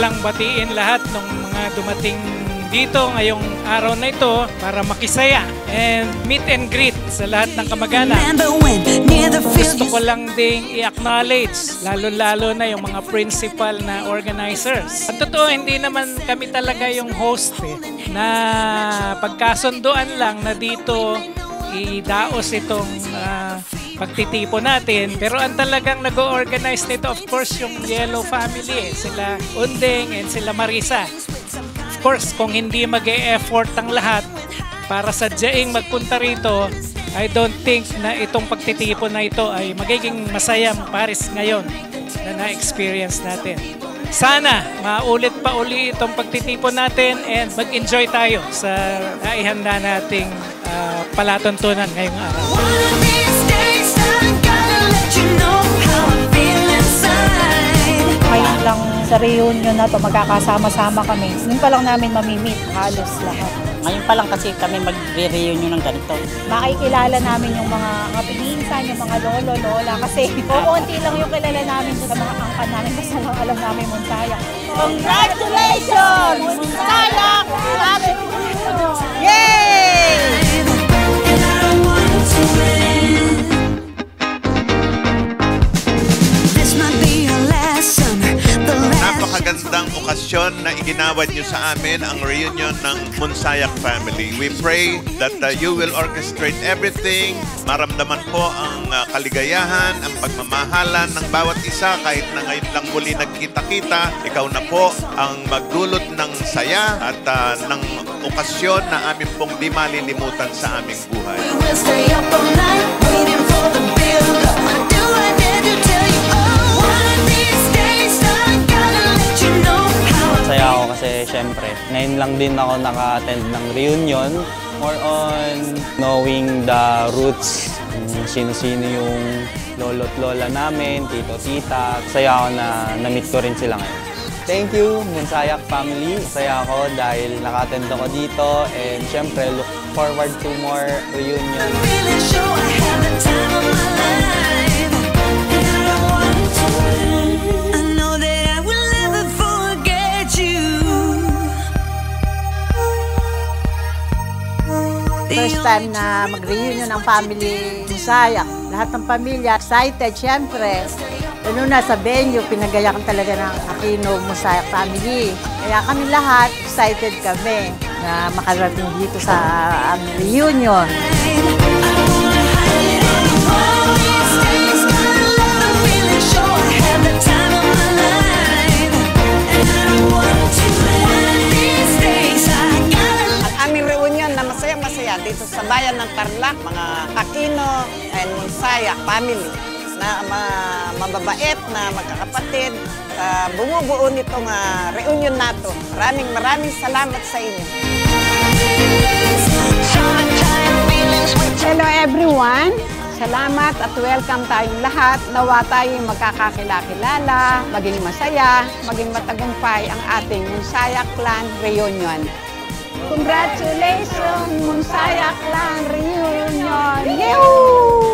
lang batiin lahat ng mga dumating dito ngayong araw na ito para makisaya and meet and greet sa lahat ng kamag-anak. Gusto ko lang ding i-acknowledge, lalo-lalo na yung mga principal na organizers. At totoo, hindi naman kami talaga yung host na pagkasunduan lang na dito idaos itong pagtitipo natin. Pero ang talagang nag-organize nito, of course, yung Yellow family. Sila Unding and sila Marisa. Of course, kung hindi mag-e-effort ang lahat para sadyaing magpunta rito, I don't think na itong pagtitipon na ito ay magiging masayang Paris ngayon na na-experience natin. Sana maulit pa uli itong pagtitipon natin and mag-enjoy tayo sa naihanda nating palatuntunan ngayong araw. Ngayon lang sa reunion na to magkakasama-sama kami. Ngayon pa lang namin mamimit halos lahat. Ngayon pa lang kasi kami mag-reunion ng ganito. Makikilala namin yung mga pinsan, yung mga lolo, lola. Kasi kukunti lang yung kilala namin sa mga angkan namin. Basta lang alam namin Monsayak. Congratulations! Monsayak! Yay! Napakagandang okasyon na iginawad niyo sa amin ang reunion ng Monsayak family. We pray that you will orchestrate everything. Maramdaman po ang kaligayahan, ang pagmamahalan ng bawat isa kahit na ngayon lang muli nagkita-kita. Ikaw na po ang magdulot ng saya at ng okasyon na amin pong di malilimutan sa aming buhay. Masaya ako kasi syempre, ngayon lang din ako naka-attend ng reunion. More on knowing the roots, sino-sino yung lolo't lola namin, tito, tita. Masaya ako na na-meet ko rin sila ngayon. Thank you, Monsayak family. Masaya ako dahil naka-attend ako dito and syempre look forward to more reunion. First time na mag-reunion ng family Monsayak. Lahat ng pamilya excited, syempre. Lalo na sa venue, pinagayakan talaga ng Aquino Monsayak family. Kaya kami lahat, excited kami na makarating dito sa reunion. Dito sa bayan ng Tarlac, mga Aquino and Monsayak family na mababait na magkakapatid. Bumubuo nitong reunion nato. Maraming salamat sa inyo. Hello everyone! Salamat at welcome tayong lahat. Nawa tayong magkakakilala, maging masaya, maging matagumpay ang ating Monsayak Clan Reunion. Congratulations, Monsayak Clan Reunion! Yehoo!